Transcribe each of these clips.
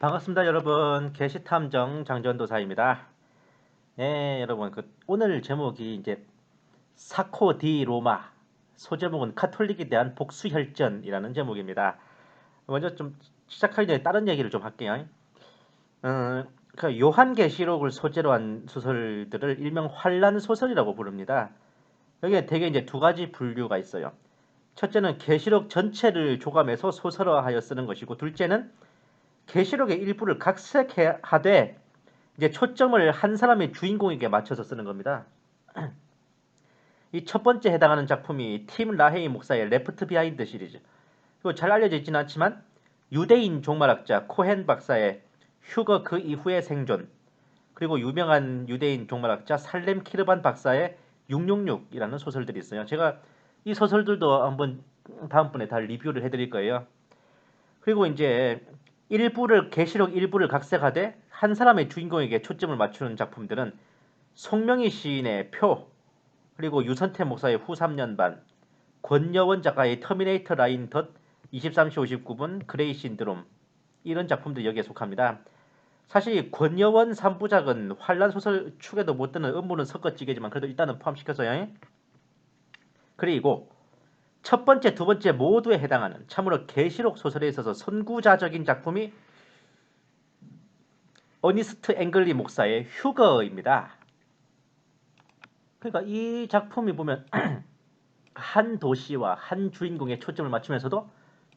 반갑습니다, 여러분. 게시탐정 장전도사입니다. 네, 여러분. 오늘 제목이 이제 사코 디 로마, 소제목은 카톨릭에 대한 복수혈전이라는 제목입니다. 먼저 좀 시작하기 전에 다른 얘기를 좀 할게요. 요한계시록을 소재로 한 소설들을 일명 환란 소설이라고 부릅니다. 여기에 대개 이제 두 가지 분류가 있어요. 첫째는 계시록 전체를 조감해서 소설화하여 쓰는 것이고, 둘째는 계시록의 일부를 각색하되 이제 초점을 한 사람의 주인공에게 맞춰서 쓰는 겁니다. 이 첫 번째 해당하는 작품이 팀 라헤이 목사의 레프트 비하인드 시리즈. 그리고 잘 알려져 있지는 않지만 유대인 종말학자 코헨 박사의 휴거 그 이후의 생존, 그리고 유명한 유대인 종말학자 살렘 키르반 박사의 666이라는 소설들이 있어요. 제가 이 소설들도 한번 다음번에 다 리뷰를 해드릴 거예요. 그리고 이제 계시록 일부를 각색하되 한 사람의 주인공에게 초점을 맞추는 작품들은 송명희 시인의 표, 그리고 유선태 목사의 후 3년반, 권여원 작가의 터미네이터 라인 덧 23시 59분, 그레이 신드롬, 이런 작품들이 여기에 속합니다. 사실 권여원 3부작은 환란 소설 축에도 못 드는 음모는 섞어찌개지만 그래도 일단은 포함시켰어요. 그리고 첫 번째, 두 번째 모두에 해당하는 참으로 계시록 소설에 있어서 선구자적인 작품이 어니스트 앵글리 목사의 휴거입니다. 그러니까 이 작품이 보면 한 도시와 한 주인공의 초점을 맞추면서도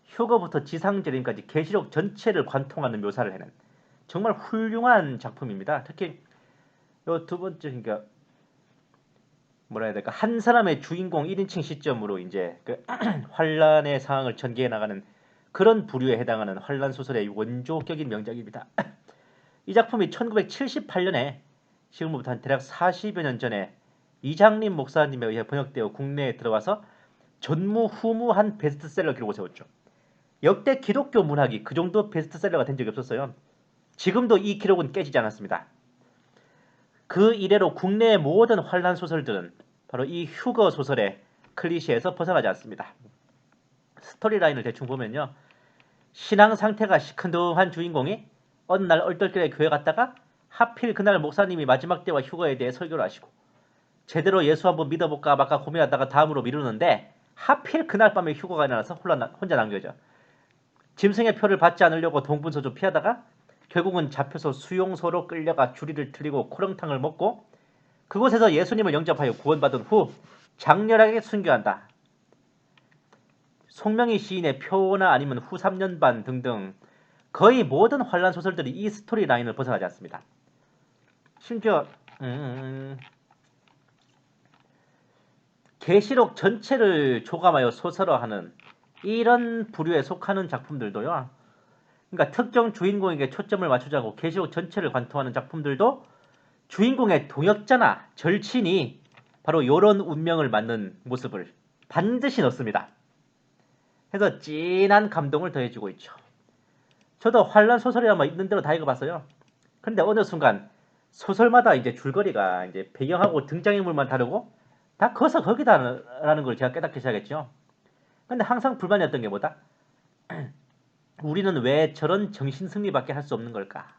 휴거부터 지상재림까지 계시록 전체를 관통하는 묘사를 해낸 정말 훌륭한 작품입니다. 특히 이 두 번째, 그러니까 뭐라 해야 될까, 한 사람의 주인공 1인칭 시점으로 이제 환란의 상황을 전개해 나가는 그런 부류에 해당하는 환란 소설의 원조격인 명작입니다. 이 작품이 1978년에 지금부터 한 대략 40여 년 전에 이장림 목사님에 의해 번역되어 국내에 들어와서 전무후무한 베스트셀러 기록을 세웠죠. 역대 기독교 문학이 그 정도 베스트셀러가 된 적이 없었어요. 지금도 이 기록은 깨지지 않았습니다. 그 이래로 국내의 모든 환란 소설들은 바로 이 휴거 소설의 클리셰에서 벗어나지 않습니다. 스토리라인을 대충 보면요, 신앙 상태가 시큰둥한 주인공이 어느 날 얼떨결에 교회 갔다가 하필 그날 목사님이 마지막 때와 휴거에 대해 설교를 하시고 제대로 예수 한번 믿어볼까 말까 고민하다가 다음으로 미루는데 하필 그날 밤에 휴거가 일어나서 혼자 남겨져. 짐승의 표를 받지 않으려고 동분서주 피하다가 결국은 잡혀서 수용소로 끌려가 주리를 틀리고 코렁탕을 먹고 그곳에서 예수님을 영접하여 구원받은 후 장렬하게 순교한다. 송명희 시인의 표나 아니면 후 3년 반 등등 거의 모든 환란 소설들이 이 스토리 라인을 벗어나지 않습니다. 심지어 계시록 전체를 조감하여 소설화하는 이런 부류에 속하는 작품들도요. 그러니까 특정 주인공에게 초점을 맞추자고 계시록 전체를 관통하는 작품들도 주인공의 동역자나 절친이 바로 이런 운명을 맞는 모습을 반드시 넣습니다. 그래서 진한 감동을 더해주고 있죠. 저도 환란 소설이 아마 있는 대로 다 읽어봤어요. 그런데 어느 순간 소설마다 이제 줄거리가 이제 배경하고 등장인물만 다르고 다 거기서 거기다라는 걸 제가 깨닫기 시작했죠. 근데 항상 불만이었던 게 뭐다? 우리는 왜 저런 정신승리밖에 할 수 없는 걸까?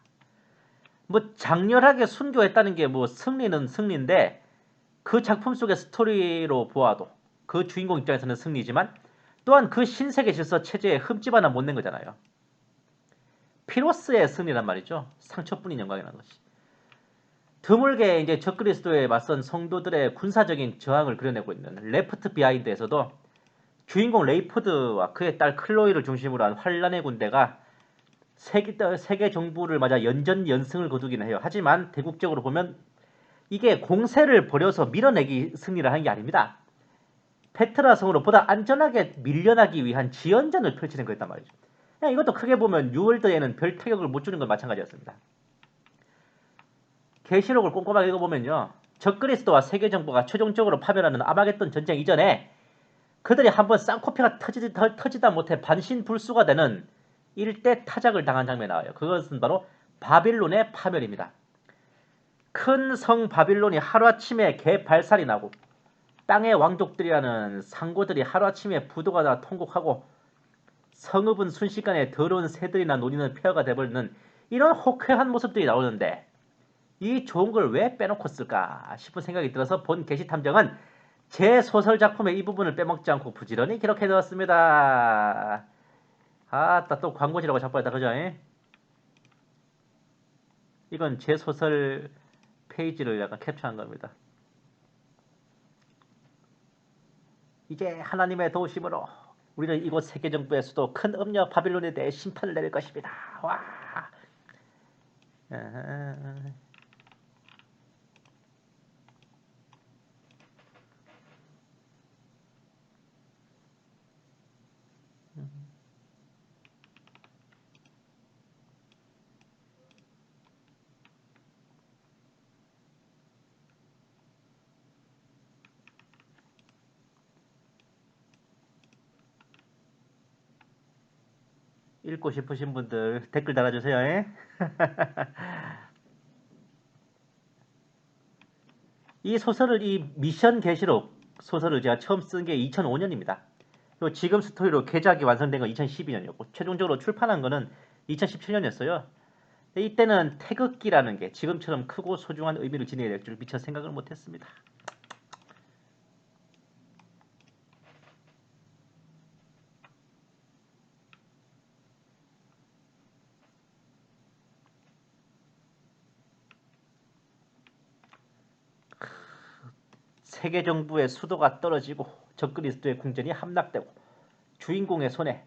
뭐 장렬하게 순교했다는 게 뭐 승리는 승리인데 그 작품 속의 스토리로 보아도 그 주인공 입장에서는 승리지만 또한 그 신세계 질서 체제에 흠집 하나 못 낸 거잖아요. 피로스의 승리란 말이죠. 상처뿐인 영광이라는 것이. 드물게 이제 적그리스도에 맞선 성도들의 군사적인 저항을 그려내고 있는 레프트 비하인드에서도 주인공 레이포드와 그의 딸 클로이를 중심으로 한 환란의 군대가 세계 정부를 맞아 연전연승을 거두긴 해요. 하지만 대국적으로 보면 이게 공세를 벌여서 밀어내기 승리를 하는 게 아닙니다. 페트라 성으로 보다 안전하게 밀려나기 위한 지연전을 펼치는 거였단 말이죠. 그냥 이것도 크게 보면 뉴월드에는 별 타격을 못 주는 건 마찬가지였습니다. 계시록을 꼼꼼하게 읽어보면요, 적그리스도와 세계정부가 최종적으로 파멸하는 아마겟돈 전쟁 이전에 그들이 한번 쌍코피가 터지다 못해 반신불수가 되는 일대 타작을 당한 장면이 나와요. 그것은 바로 바빌론의 파멸입니다. 큰 성 바빌론이 하루아침에 개발살이 나고 땅의 왕족들이라는 상고들이 하루아침에 부도가 나 통곡하고 성읍은 순식간에 더러운 새들이나 노니는 폐허가 돼버리는 이런 호쾌한 모습들이 나오는데 이 좋은 걸 왜 빼놓고 쓸까 싶은 생각이 들어서 본 게시탐정은 제 소설 작품의 이 부분을 빼먹지 않고 부지런히 기록해 두었습니다. 아따 또 광고지라고 자꾸 했다 그죠? 이건 제 소설 페이지를 약간 캡처한 겁니다. 이제 하나님의 도우심으로 우리는 이곳 세계정부의 수도 큰 음녀 바빌론에 대해 심판을 내릴 것입니다. 와. '읽고 싶으신 분들 댓글 달아주세요. 이 소설을 이 미션 계시록 소설을 제가 처음 쓴 게 2005년입니다. 그리고 지금 스토리로 개작이 완성된 건 2012년이었고 최종적으로 출판한 거는 2017년이었어요. 이때는 태극기라는 게 지금처럼 크고 소중한 의미를 지니게 될 줄 미처 생각을 못했습니다. 세계 정부의 수도가 떨어지고 적그리스도의 궁전이 함락되고 주인공의 손에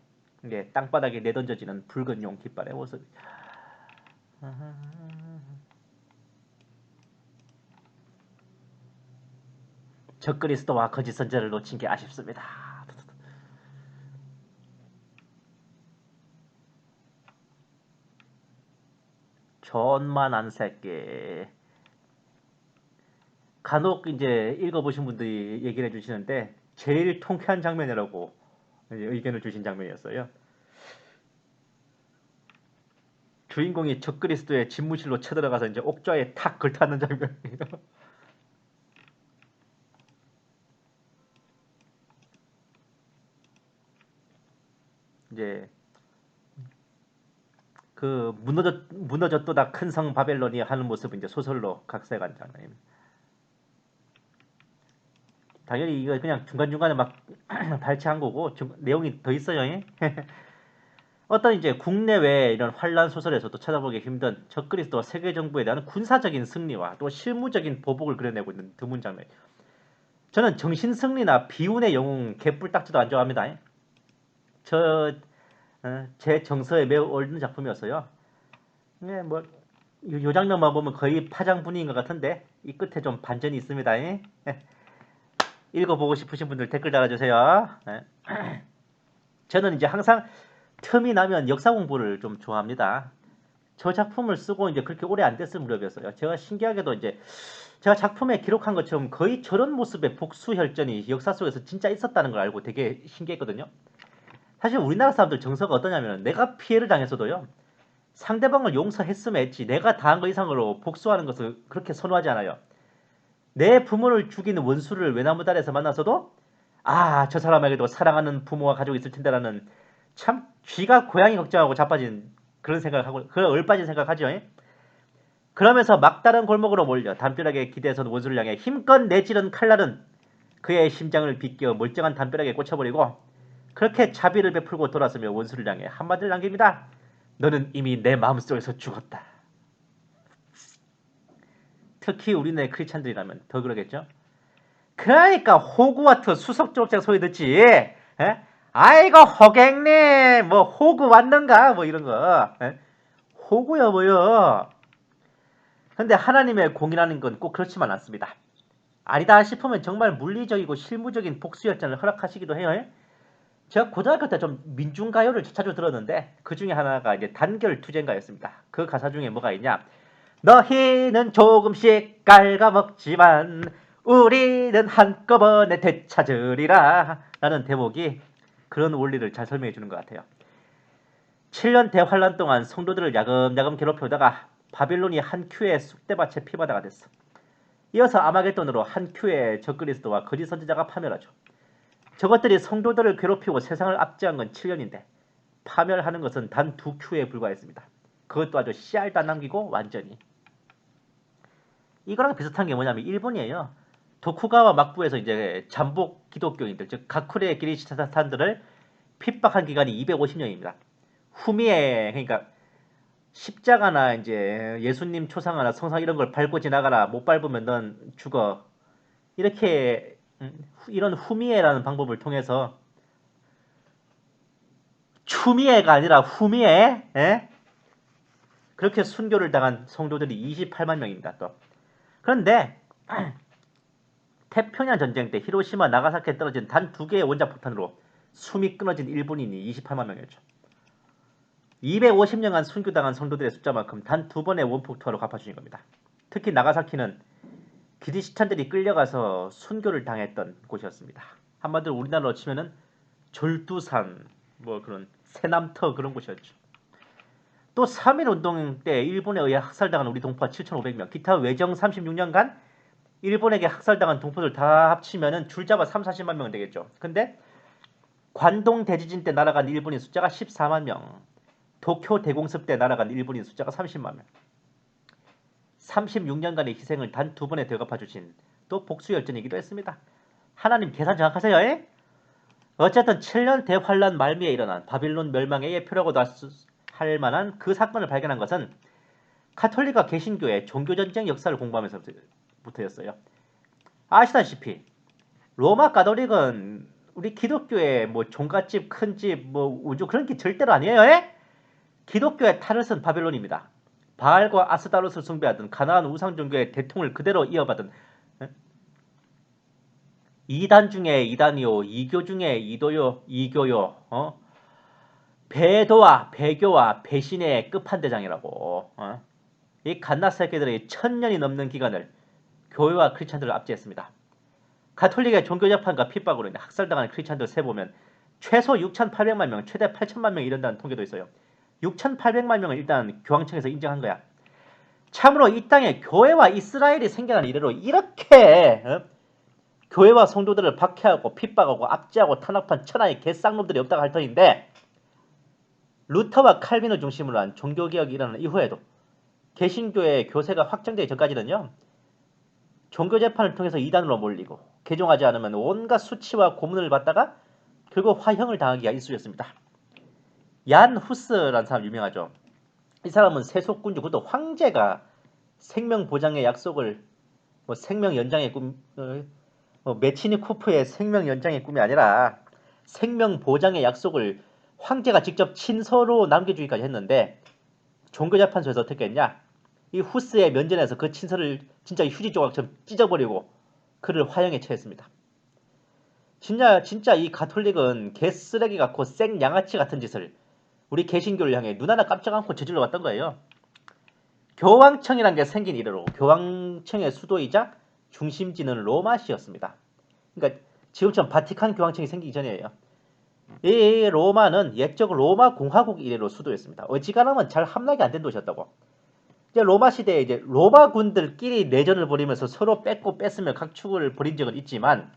땅바닥에 내던져지는 붉은 용 깃발의 모습. 적그리스도와 거짓 선자를 놓친 게 아쉽습니다. 존만한 새끼. 간혹 이제 읽어보신 분들이 얘기를 해주시는데 제일 통쾌한 장면이라고 의견을 주신 장면이었어요. 주인공이 적그리스도의 집무실로 쳐들어가서 이제 옥좌에 탁 걸타는 장면이에요. 이제 그 무너졌도다 큰 성 바벨론이 하는 모습은 이제 소설로 각색한 장면입니다. 당연히 이거 그냥 중간중간에 막 발췌한 거고 내용이 더 있어요. 어떤 이제 국내외 이런 환란 소설에서도 찾아보기 힘든 적그리스도와 세계 정부에 대한 군사적인 승리와 또 실무적인 보복을 그려내고 있는 드문 장면. 저는 정신 승리나 비운의 영웅 개뿔딱지도 안 좋아합니다. 제 정서에 매우 어울리는 작품이었어요. 네, 뭐 요 장면만 보면 거의 파장 분위기인 것 같은데 이 끝에 좀 반전이 있습니다. 읽어보고 싶으신 분들 댓글 달아주세요. 저는 이제 항상 틈이 나면 역사 공부를 좀 좋아합니다. 저 작품을 쓰고 이제 그렇게 오래 안 됐을 무렵이었어요. 제가 신기하게도 이제 제가 작품에 기록한 것처럼 거의 저런 모습의 복수 혈전이 역사 속에서 진짜 있었다는 걸 알고 되게 신기했거든요. 사실 우리나라 사람들 정서가 어떠냐면 내가 피해를 당했어도요. 상대방을 용서했으면 했지 내가 당한 거 이상으로 복수하는 것을 그렇게 선호하지 않아요. 내 부모를 죽이는 원수를 외나무 다리에서 만나서도 저 사람에게도 사랑하는 부모와 가족이 있을 텐데라는 참 쥐가 고양이 걱정하고 자빠진 그런 생각을 하고 그런 얼빠진 생각하죠. 그러면서 막다른 골목으로 몰려 담벼락에 기대서 원수를 향해 힘껏 내지른 칼날은 그의 심장을 비껴 멀쩡한 담벼락에 꽂혀버리고 그렇게 자비를 베풀고 돌아서며 원수를 향해 한마디를 남깁니다. 너는 이미 내 마음속에서 죽었다. 특히 우리네 크리스찬들이라면 더 그러겠죠. 그러니까 호구와트 수석조업장 소리 듣지. 에? 아이고 호객님 뭐 호구 왔는가 뭐 이런 거. 호구야 뭐요. 근데 하나님의 공이라는 건 꼭 그렇지만 않습니다. 아니다 싶으면 정말 물리적이고 실무적인 복수열전을 허락하시기도 해요. 제가 고등학교 때 좀 민중가요를 자주 들었는데 그 중에 하나가 이제 단결 투쟁가였습니다. 그 가사 중에 뭐가 있냐? 너희는 조금씩 갉아먹지만 우리는 한꺼번에 되찾으리라 라는 대목이 그런 원리를 잘 설명해 주는 것 같아요. 7년 대환란 동안 성도들을 야금야금 괴롭혀오다가 바빌론이 한 큐의 쑥대밭에 피바다가 됐어. 이어서 아마겟돈으로 한 큐의 적그리스도와 거짓 선지자가 파멸하죠. 저것들이 성도들을 괴롭히고 세상을 압제한 건 7년인데 파멸하는 것은 단 2큐에 불과했습니다. 그것도 아주 씨알도 안 남기고 완전히. 이거랑 비슷한 게 뭐냐면 일본이에요. 도쿠가와 막부에서 이제 잠복 기독교인들, 즉 가쿠레 기리시타산들을 핍박한 기간이 250년입니다. 후미에 그러니까 십자가나 이제 예수님 초상화나 성상 이런 걸 밟고 지나가라. 못 밟으면 넌 죽어. 이렇게 이런 후미에라는 방법을 통해서 추미에가 아니라 후미에 그렇게 순교를 당한 성도들이 28만 명입니다. 또 그런데 태평양 전쟁 때 히로시마 나가사키에 떨어진 단 2개의 원자폭탄으로 숨이 끊어진 일본인이 28만 명이었죠. 250년간 순교당한 성도들의 숫자만큼 단 2번의 원폭투하로 갚아주신 겁니다. 특히 나가사키는 기리시찬들이 끌려가서 순교를 당했던 곳이었습니다. 한마디로 우리나라로 치면은 졸두산 뭐 그런 새남터 그런 곳이었죠. 또 3.1운동 때 일본에 의해 학살당한 우리 동포가 7,500명, 기타 외정 36년간 일본에게 학살당한 동포들 다 합치면은 줄잡아 3, 40만 명은 되겠죠. 근데 관동 대지진 때 날아간 일본인 숫자가 14만 명, 도쿄 대공습 때 날아간 일본인 숫자가 30만 명. 36년간의 희생을 단 2번에 되갚아주신 또 복수열전이기도 했습니다. 하나님 계산 정확하세요? 에? 어쨌든 7년 대환란 말미에 일어난 바빌론 멸망의 예표라고도 할 만한 그 사건을 발견한 것은 카톨릭과 개신교의 종교전쟁 역사를 공부하면서부터였어요. 아시다시피 로마 가톨릭은 우리 기독교의 뭐 종갓집, 큰집, 뭐 우주 그런 게 절대로 아니에요. 에? 기독교의 탈을 쓴 바빌론입니다. 바알과 아스타롯을 숭배하던 가나안 우상 종교의 대통을 그대로 이어받은 이단 중에 이단이요, 이교 중에 이도요, 이교요, 배도와 배교와 배신의 끝판대장이라고. 이 갓나 새끼들의 1000년이 넘는 기간을 교회와 크리스찬들을 압제했습니다. 가톨릭의 종교 재판과 핍박으로 인해 학살당한 크리스찬들 세보면 최소 6,800만 명, 최대 8천만 명이 이른다는 통계도 있어요. 6,800만 명을 일단 교황청에서 인정한 거야. 참으로 이 땅에 교회와 이스라엘이 생겨난 이래로 이렇게 교회와 성도들을 박해하고 핍박하고 압제하고 탄압한 천하의 개쌍놈들이 없다고 할 터인데, 루터와 칼빈을 중심으로 한 종교개혁이 일어난 이후에도 개신교의 교세가 확정되기 전까지는요, 종교재판을 통해서 이단으로 몰리고 개종하지 않으면 온갖 수치와 고문을 받다가 결국 화형을 당하기가 일쑤였습니다. 얀 후스라는 사람 유명하죠. 이 사람은 세속군주, 그것도 황제가 생명 보장의 약속을 생명 연장의 꿈, 메치니코프의 생명 연장의 꿈이 아니라 생명 보장의 약속을 황제가 직접 친서로 남겨주기까지 했는데, 종교재판소에서 어떻게 했냐? 이 후스의 면전에서 그 친서를 진짜 휴지 조각처럼 찢어버리고 그를 화형에 처했습니다. 진짜 이 가톨릭은 개쓰레기 같고 생양아치 같은 짓을 우리 개신교를 향해 눈 하나 깜짝 않고 저질러 왔던 거예요. 교황청이란 게 생긴 이래로 교황청의 수도이자 중심지는 로마시였습니다. 그러니까 지금처럼 바티칸 교황청이 생기기 전이에요. 이 로마는 옛적 로마 공화국 이래로 수도였습니다. 어지간하면 잘 함락이 안 된 도시였다고. 이제 로마 시대에 이제 로마군들끼리 내전을 벌이면서 서로 뺏고 뺏으며 각축을 벌인 적은 있지만,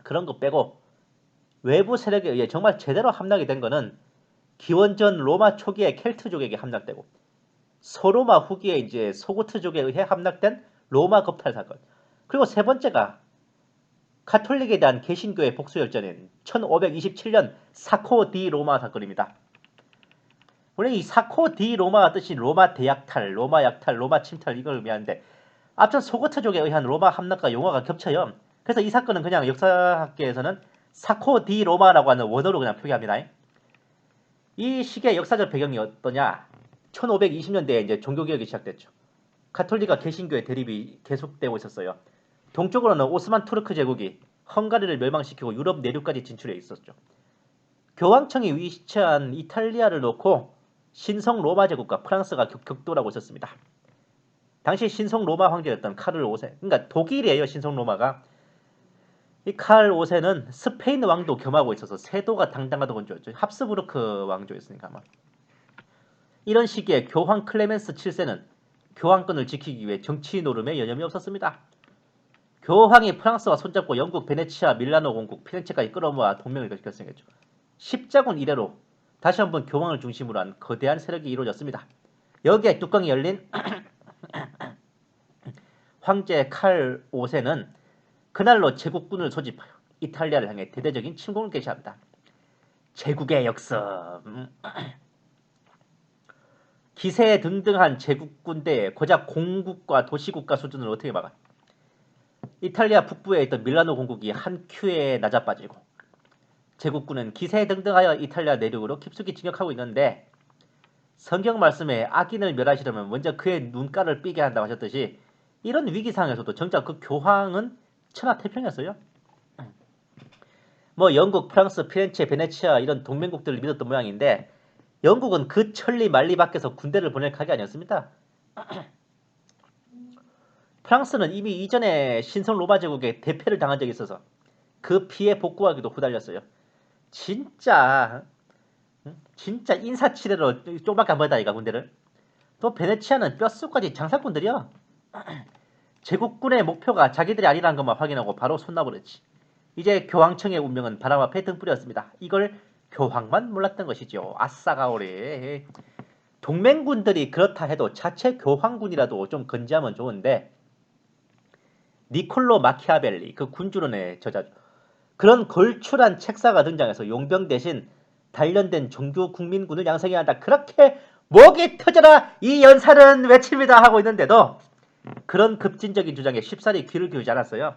그런 거 빼고 외부 세력에 의해 정말 제대로 함락이 된 거는 기원전 로마 초기에 켈트족에게 함락되고 서로마 후기에 이제 소고트족에 의해 함락된 로마 겁탈 사건, 그리고 세 번째가 가톨릭에 대한 개신교의 복수열전인 1527년 사코 디 로마 사건입니다. 원래 이 사코 디 로마가 뜻이 로마 대약탈, 로마 약탈, 로마 침탈 이걸 의미하는데, 앞전 소고트족에 의한 로마 함락과 용어가 겹쳐요. 그래서 이 사건은 그냥 역사학계에서는 사코 디 로마라고 하는 원어로 그냥 표기합니다. 이 시기의 역사적 배경이 어떠냐? 1520년대에 이제 종교개혁이 시작됐죠. 가톨릭과 개신교의 대립이 계속되고 있었어요. 동쪽으로는 오스만 투르크 제국이 헝가리를 멸망시키고 유럽 내륙까지 진출해 있었죠. 교황청이 위치한 이탈리아를 놓고 신성 로마 제국과 프랑스가 격돌하고 있었습니다. 당시 신성 로마 황제였던 카를 5세, 그러니까 독일이에요. 신성 로마가. 이 칼 5세는 스페인 왕도 겸하고 있어서 세도가 당당하던 왕조였죠. 합스부르크 왕조였으니까 아마. 이런 시기에 교황 클레멘스 7세는 교황권을 지키기 위해 정치 노름에 여념이 없었습니다. 교황이 프랑스와 손잡고 영국, 베네치아, 밀라노 공국, 피렌체까지 끌어모아 동맹을 결성했죠. 십자군 이래로 다시 한번 교황을 중심으로 한 거대한 세력이 이루어졌습니다. 여기에 뚜껑이 열린 황제 칼 5세는 그날로 제국군을 소집하여 이탈리아를 향해 대대적인 침공을 개시합니다. 제국의 역사. 기세등등한 제국 군대에 고작 공국과 도시국가 수준을 어떻게 막아? 이탈리아 북부에 있던 밀라노 공국이 한 큐에 낮아빠지고 제국군은 기세등등하여 이탈리아 내륙으로 깊숙이 진격하고 있는데 성경 말씀에 악인을 멸하시려면 먼저 그의 눈가를 삐게 한다고 하셨듯이 이런 위기 상황에서도 정작 그 교황은 천하태평이었어요. 뭐 영국, 프랑스, 피렌체, 베네치아 이런 동맹국들을 믿었던 모양인데 영국은 그 천리 만리 밖에서 군대를 보낼 각이 아니었습니다. 프랑스는 이미 이전에 신성 로마 제국에 대패를 당한 적이 있어서 그 피해 복구하기도 후달렸어요. 진짜 인사치레로 좀밖에 안 보냈다 이가 군대를. 또 베네치아는 뼛속까지 장사꾼들이야. 제국군의 목표가 자기들이 아니라는 것만 확인하고 바로 손놔버렸지. 이제 교황청의 운명은 바람 앞에 등불이었습니다. 이걸 교황만 몰랐던 것이죠. 아싸가오리. 동맹군들이 그렇다 해도 자체 교황군이라도 좀 건재하면 좋은데 니콜로 마키아벨리 그 군주론의 저자죠. 그런 걸출한 책사가 등장해서 용병 대신 단련된 종교 국민군을 양성해야 한다. 그렇게 목이 터져라 이 연살은 외칩니다 하고 있는데도 그런 급진적인 주장에 쉽사리 귀를 기울이지 않았어요.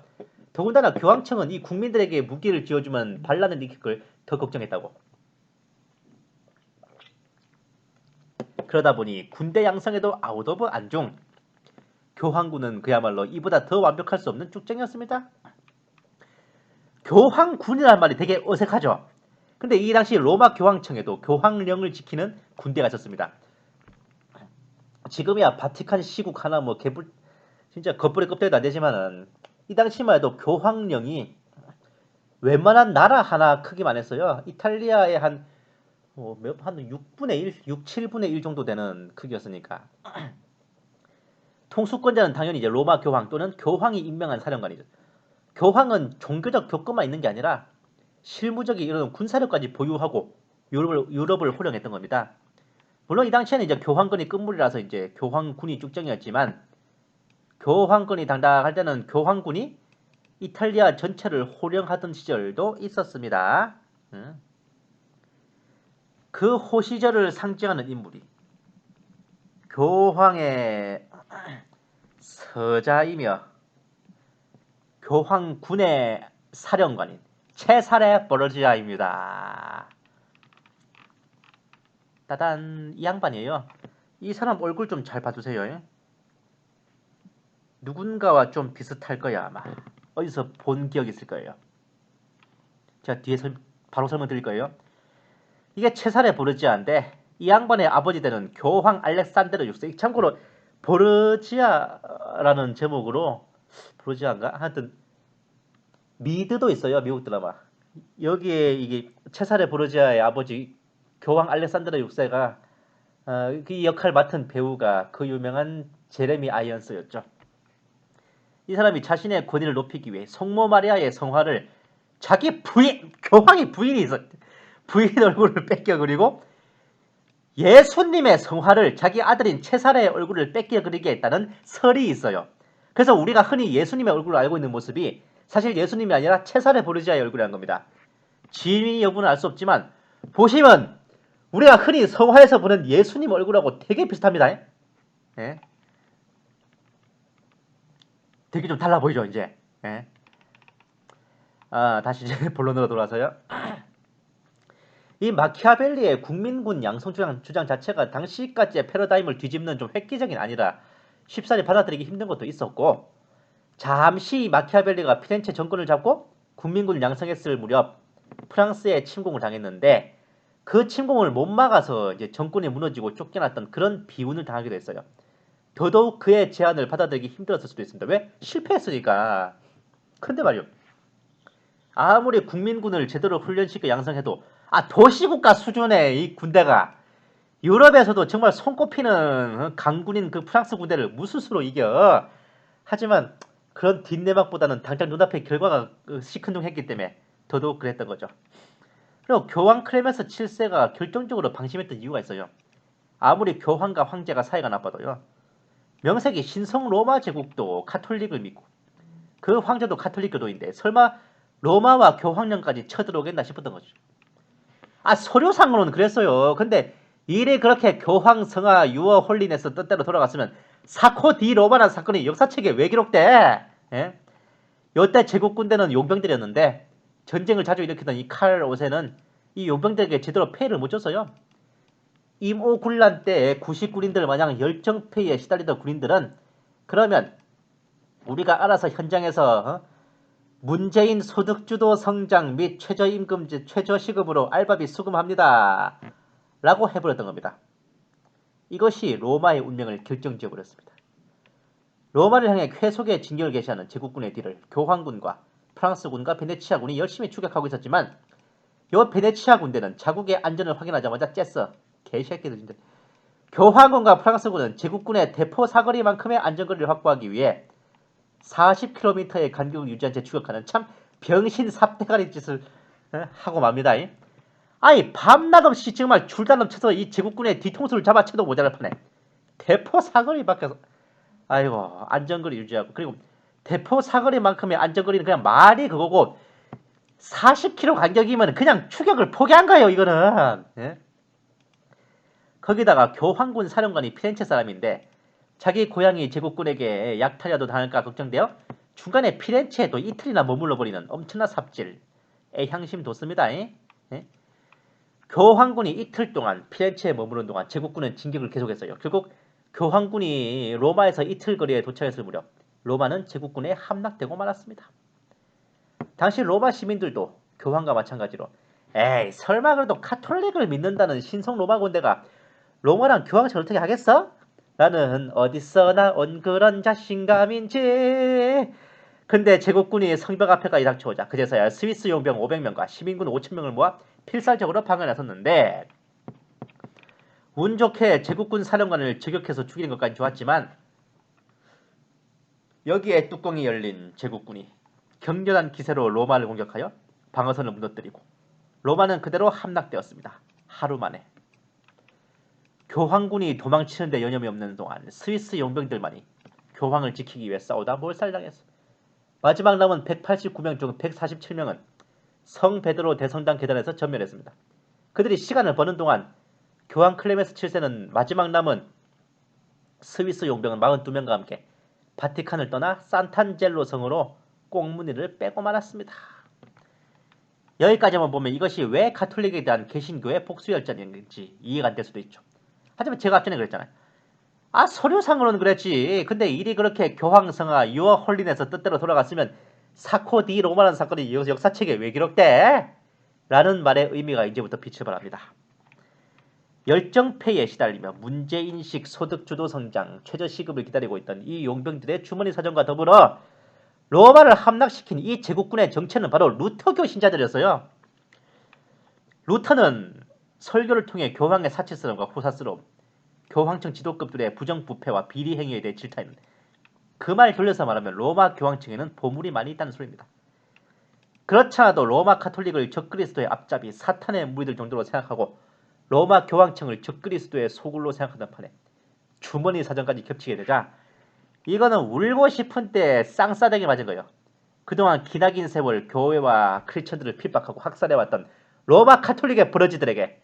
더군다나 교황청은 이 국민들에게 무기를 쥐어주면 반란을 일으킬 걸 더 걱정했다고. 그러다 보니 군대 양성에도 아웃 오브 안중. 교황군은 그야말로 이보다 더 완벽할 수 없는 쭉쟁이였습니다. 교황군이라는 말이 되게 어색하죠. 근데 이 당시 로마 교황청에도 교황령을 지키는 군대가 있었습니다. 지금이야 바티칸 시국 하나 뭐 개불 진짜 겉벌이 껍데기도 안 되지만은 이 당시만 해도 교황령이 웬만한 나라 하나 크기만 했어요. 이탈리아의 한 6분의 1, 6, 7분의 1 정도 되는 크기였으니까. 통수권자는 당연히 이제 로마 교황 또는 교황이 임명한 사령관이죠. 교황은 종교적 교권만 있는 게 아니라 실무적인 이런 군사력까지 보유하고 유럽을 호령했던 겁니다. 물론 이 당시에는 이제 교황권이 끝물이라서 이제 교황군이 쭉정이었지만 교황권이 당당할 때는 교황군이 이탈리아 전체를 호령하던 시절도 있었습니다. 그 호시절을 상징하는 인물이 교황의 서자이며 교황군의 사령관인 체사레 보르지아입니다. 따단 이 양반이에요. 이 사람 얼굴 좀 잘 봐주세요. 누군가와 좀 비슷할 거야 아마. 어디서 본 기억이 있을 거예요. 제가 뒤에 바로 설명드릴 거예요. 이게 체사레 보르지아인데 이 양반의 아버지 되는 교황 알렉산드르 6세. 참고로 보르지아라는 제목으로 보르지아인가? 하여튼 미드도 있어요. 미국 드라마. 여기에 이게 체사레 보르지아의 아버지 교황 알렉산드르 6세가 그 역할 맡은 배우가 그 유명한 제레미 아이언스였죠. 이 사람이 자신의 권위를 높이기 위해 성모 마리아의 성화를 자기 교황의 부인이 있어. 부인 얼굴을 뺏겨 그리고 예수님의 성화를 자기 아들인 체사레의 얼굴을 뺏겨 그리게 했다는 설이 있어요. 그래서 우리가 흔히 예수님의 얼굴을 알고 있는 모습이 사실 예수님이 아니라 체사레 보르지아의 얼굴이라는 겁니다. 진위 여부는 알 수 없지만 보시면 우리가 흔히 성화에서 보는 예수님 얼굴하고 되게 비슷합니다. 예? 되게 좀 달라 보이죠 이제. 예? 다시 이제 본론으로 돌아서요. 이 마키아벨리의 국민군 양성 주장 자체가 당시까지의 패러다임을 뒤집는 좀 획기적인 아니라 쉽사리 받아들이기 힘든 것도 있었고 잠시 마키아벨리가 피렌체 정권을 잡고 국민군 양성했을 무렵 프랑스에 침공을 당했는데 그 침공을 못 막아서 이제 정권이 무너지고 쫓겨났던 그런 비운을 당하기도 했어요. 더더욱 그의 제안을 받아들이기 힘들었을 수도 있습니다. 왜? 실패했으니까. 근데 말이요. 아무리 국민군을 제대로 훈련시켜 양성해도 도시국가 수준의 이 군대가 유럽에서도 정말 손꼽히는 강군인 그 프랑스 군대를 무슨 수로 이겨. 하지만 그런 뒷내막보다는 당장 눈앞의 결과가 시큰둥했기 때문에 더더욱 그랬던 거죠. 그리고 교황 클레멘스 7세가 결정적으로 방심했던 이유가 있어요. 아무리 교황과 황제가 사이가 나빠도요. 명색이 신성 로마 제국도 카톨릭을 믿고 그 황제도 카톨릭교도인데 설마 로마와 교황령까지 쳐들어오겠나 싶었던 거죠. 서류상으로는 그랬어요. 근데 일이 그렇게 교황 성하 유어 홀리네스 뜻대로 돌아갔으면 사코 디 로마라는 사건이 역사책에 왜 기록돼? 예? 요때 제국 군대는 용병들이었는데 전쟁을 자주 일으키던 이 칼 5세는 이 용병들에게 제대로 페이를 못 줬어요. 임오군란 때 구식군인들 마냥 열정페이에 시달리던 군인들은 그러면 우리가 알아서 현장에서 문재인 소득주도 성장 및 최저임금제 최저시급으로 알바비 수금합니다. 라고 해버렸던 겁니다. 이것이 로마의 운명을 결정지어버렸습니다. 로마를 향해 쾌속의 진격을 개시하는 제국군의 뒤를 교황군과 프랑스군과 베네치아군이 열심히 추격하고 있었지만 이 베네치아 군대는 자국의 안전을 확인하자마자 쬐어 개새끼들 진짜. 교황군과 프랑스군은 제국군의 대포 사거리만큼의 안전거리를 확보하기 위해 40km의 간격을 유지한 채 추격하는 참 병신 삽대가리 짓을 하고 맙니다. 밤낮 없이 정말 줄다 넘쳐서 이 제국군의 뒤통수를 잡아채도 모자랄 판에 대포 사거리 밖에서 안전거리 유지하고 그리고 대포 사거리만큼의 안전거리는 그냥 말이 그거고 40km 간격이면 그냥 추격을 포기한 거예요. 이거는. 예? 거기다가 교황군 사령관이 피렌체 사람인데 자기 고향이 제국군에게 약탈이라도 당할까 걱정되어 중간에 피렌체에 또 이틀이나 머물러버리는 엄청난 삽질 애향심 돋습니다. 예? 교황군이 이틀 동안 피렌체에 머무른 동안 제국군은 진격을 계속했어요. 결국 교황군이 로마에서 이틀 거리에 도착했을 무렵 로마는 제국군에 함락되고 말았습니다. 당시 로마 시민들도 교황과 마찬가지로 에이 설마 그래도 카톨릭을 믿는다는 신성 로마 군대가 로마랑 교황처럼 어떻게 하겠어? 라는 어디서나 온 그런 자신감인지. 근데 제국군이 성벽 앞에까지 닥쳐오자 그제서야 스위스 용병 500명과 시민군 5,000명을 모아 필살적으로 방어에 나섰는데 운 좋게 제국군 사령관을 저격해서 죽이는 것까지 좋았지만 여기에 뚜껑이 열린 제국군이 격렬한 기세로 로마를 공격하여 방어선을 무너뜨리고 로마는 그대로 함락되었습니다. 하루 만에. 교황군이 도망치는데 여념이 없는 동안 스위스 용병들만이 교황을 지키기 위해 싸우다 몰살당했어. 마지막 남은 189명 중 147명은 성 베드로 대성당 계단에서 전멸했습니다. 그들이 시간을 버는 동안 교황 클레멘스 7세는 마지막 남은 스위스 용병 42명과 함께 바티칸을 떠나 산탄젤로 성으로 꽁무니를 빼고 말았습니다. 여기까지만 보면 이것이 왜 가톨릭에 대한 개신교의 복수열전인지 이해가 안 될 수도 있죠. 하지만 제가 앞전에 그랬잖아요. 서류상으로는 그랬지. 근데 일이 그렇게 교황성하 유어 홀린에서 뜻대로 돌아갔으면 사코 디 로마라는 사건이 역사책에 왜 기록돼? 라는 말의 의미가 이제부터 빛을 발합니다. 열정페이에 시달리며 문제인식 소득주도 성장 최저시급을 기다리고 있던 이 용병들의 주머니 사정과 더불어 로마를 함락시킨 이 제국군의 정체는 바로 루터교 신자들이었어요. 루터는 설교를 통해 교황의 사치스러움과 호사스러움, 교황청 지도급들의 부정부패와 비리행위에 대해 질타했는데 그 말 돌려서 말하면 로마 교황청에는 보물이 많이 있다는 소리입니다. 그렇지 않아도 로마 카톨릭을 적그리스도의 앞잡이 사탄의 무리들 정도로 생각하고 로마 교황청을 적그리스도의 소굴로 생각하던 판에 주머니 사정까지 겹치게 되자 이거는 울고 싶은 때 쌍싸대기 맞은 거예요. 그동안 기나긴 세월 교회와 크리스천들을 핍박하고 학살해왔던 로마 카톨릭의 버러지들에게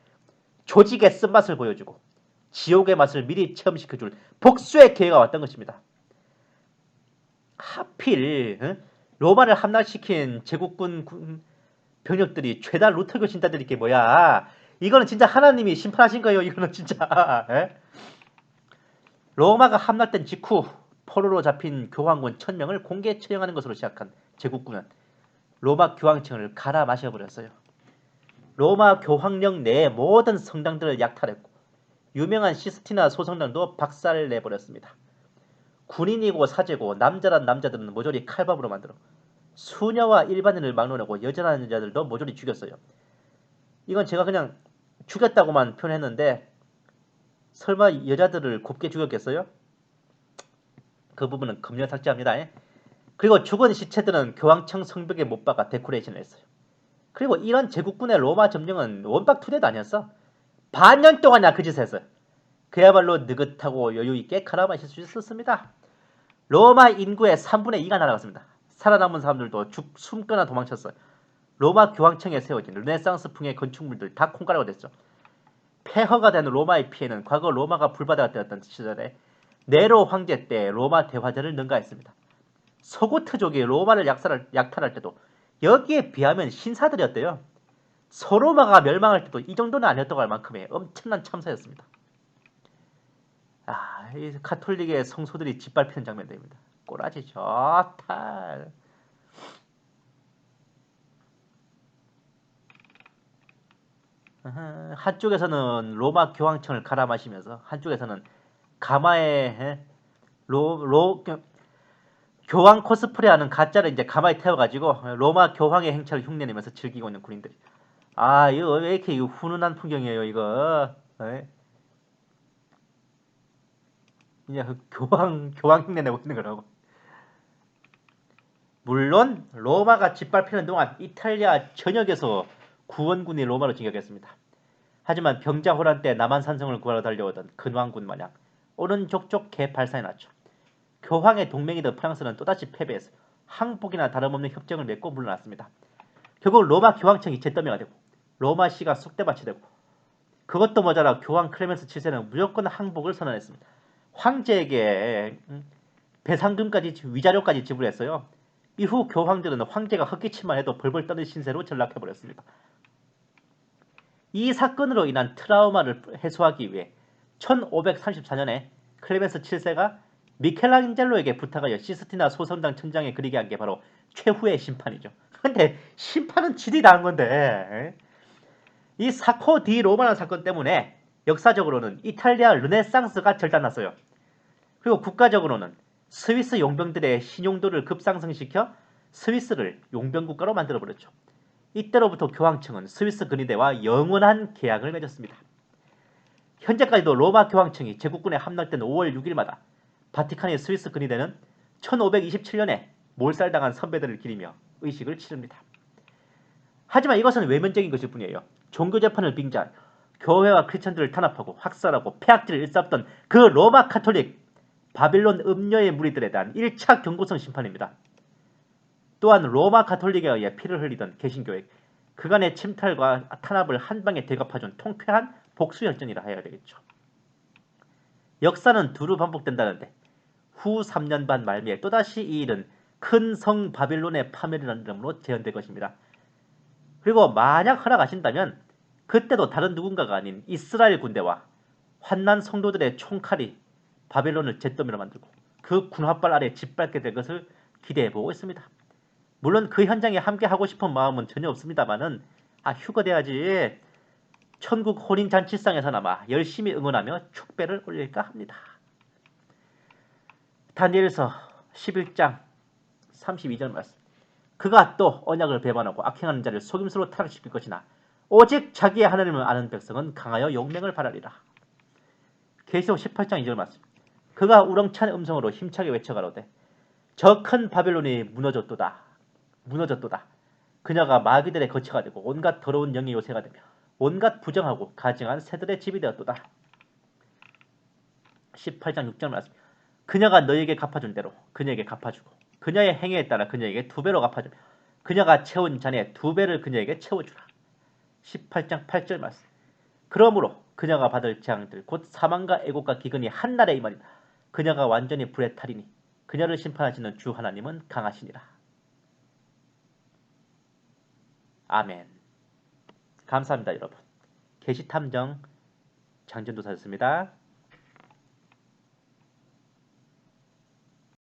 조직의 쓴맛을 보여주고 지옥의 맛을 미리 체험시켜줄 복수의 기회가 왔던 것입니다. 하필 로마를 함락시킨 제국군 병력들이 죄다 루터교 신자들이 이게 뭐야. 이거는 진짜 하나님이 심판하신 거예요. 이거는 진짜. 로마가 함락된 직후 포로로 잡힌 교황군 1000명을 공개 처형하는 것으로 시작한 제국군은 로마 교황청을 갈아 마셔버렸어요. 로마 교황령 내의 모든 성당들을 약탈했고 유명한 시스티나 소성당도 박살내버렸습니다. 군인이고 사제고 남자란 남자들은 모조리 칼밥으로 만들어 수녀와 일반인을 막론하고 여전한 여자들도 모조리 죽였어요. 이건 제가 그냥 죽였다고만 표현했는데 설마 여자들을 곱게 죽였겠어요? 그 부분은 검열 삭제합니다. 그리고 죽은 시체들은 교황청 성벽에 못 박아 데코레이션을 했어요. 그리고 이런 제국군의 로마 점령은 원박투대도 아니었어. 반년 동안이나 그 짓을 했어요. 그야말로 느긋하고 여유있게 갈아 마실 수 있었습니다. 로마 인구의 3분의 2가 날아갔습니다. 살아남은 사람들도 숨거나 도망쳤어요. 로마 교황청에 세워진 르네상스풍의 건축물들 다 콩가루가 됐죠. 폐허가 된 로마의 피해는 과거 로마가 불바다가 되었던 시절에 네로 황제 때 로마 대화제를 능가했습니다. 서고트족이 로마를 약탈할 때도 여기에 비하면 신사들이었대요. 서로마가 멸망할 때도 이 정도는 아니었다고 할 만큼의 엄청난 참사였습니다. 이 카톨릭의 성소들이 짓밟히는 장면들입니다. 꼬라지 좋다. 한쪽에서는 로마 교황청을 갈아 마시면서 한쪽에서는 가마에 교황 코스프레하는 가짜를 이제 가마에 태워가지고 로마 교황의 행차를 흉내내면서 즐기고 있는 군인들이. 이거 왜 이렇게 훈훈한 풍경이에요, 이거. 이제 교황 흉내내고 있는 거라고. 물론 로마가 짓밟히는 동안 이탈리아 전역에서 구원군이 로마로 진격했습니다. 하지만 병자호란 때 남한산성을 구하러 달려오던 근왕군 마냥 오른족족 개발사에 났죠. 교황의 동맹이던 프랑스는 또다시 패배해서 항복이나 다름없는 협정을 맺고 물러났습니다. 결국 로마 교황청이 잿더미가 되고 로마시가 쑥대밭이 되고 그것도 모자라 교황 클레멘스 7세는 무조건 항복을 선언했습니다. 황제에게 배상금까지 위자료까지 지불했어요. 이후 교황들은 황제가 헛기침만 해도 벌벌 떠는 신세로 전락해버렸습니다. 이 사건으로 인한 트라우마를 해소하기 위해 1534년에 클레멘스 7세가 미켈란젤로에게 부탁하여 시스티나 소성당 천장에 그리게 한 게 바로 최후의 심판이죠. 근데 심판은 지들이 다 한 건데 이 사코 디 로마라는 사건 때문에 역사적으로는 이탈리아 르네상스가 절단났어요. 그리고 국가적으로는 스위스 용병들의 신용도를 급상승시켜 스위스를 용병국가로 만들어버렸죠. 이때로부터 교황청은 스위스 근위대와 영원한 계약을 맺었습니다. 현재까지도 로마 교황청이 제국군에 함락된 5월 6일마다 바티칸의 스위스 근위대는 1527년에 몰살당한 선배들을 기리며 의식을 치릅니다. 하지만 이것은 외면적인 것일 뿐이에요. 종교재판을 빙자한 교회와 크리스천들을 탄압하고 학살하고 폐악질을 일삼던 그 로마 카톨릭 바빌론 음녀의 무리들에 대한 1차 경고성 심판입니다. 또한 로마 카톨릭에 의해 피를 흘리던 개신교회 그간의 침탈과 탄압을 한방에 대갚아준 통쾌한 복수혈전이라 해야 되겠죠. 역사는 두루 반복된다는데 후 3년 반 말미에 또다시 이 일은 큰 성 바빌론의 파멸이라는 이름으로 재현될 것입니다. 그리고 만약 허락하신다면 그때도 다른 누군가가 아닌 이스라엘 군대와 환난 성도들의 총칼이 바빌론을 잿더미로 만들고 그 군합발 아래 짓밟게 될 것을 기대해보고 있습니다. 물론 그 현장에 함께 하고 싶은 마음은 전혀 없습니다만은 휴거돼야지 천국 혼인잔치상에서나마 열심히 응원하며 축배를 올릴까 합니다. 다니엘서 11장 32절 말씀. 그가 또 언약을 배반하고 악행하는 자를 속임수로 타락시킬 것이나 오직 자기의 하나님을 아는 백성은 강하여 용맹을 바라리라. 계시록 18장 2절 말씀. 그가 우렁찬 음성으로 힘차게 외쳐가로되 저 큰 바빌론이 무너졌도다. 그녀가 마귀들의 거처가 되고 온갖 더러운 영의 요새가 되며 온갖 부정하고 가증한 새들의 집이 되었도다. 18장 6절 말씀. 그녀가 너에게 갚아준 대로 그녀에게 갚아주고 그녀의 행위에 따라 그녀에게 2배로 갚아주며 그녀가 채운 잔에 2배를 그녀에게 채워주라. 18장 8절 말씀. 그러므로 그녀가 받을 재앙들 곧 사망과 애곡과 기근이 한날에 임하리라. 그녀가 완전히 불에 타리니 그녀를 심판하시는 주 하나님은 강하시니라. 아멘. 감사합니다, 여러분. 계시탐정 장전도사였습니다.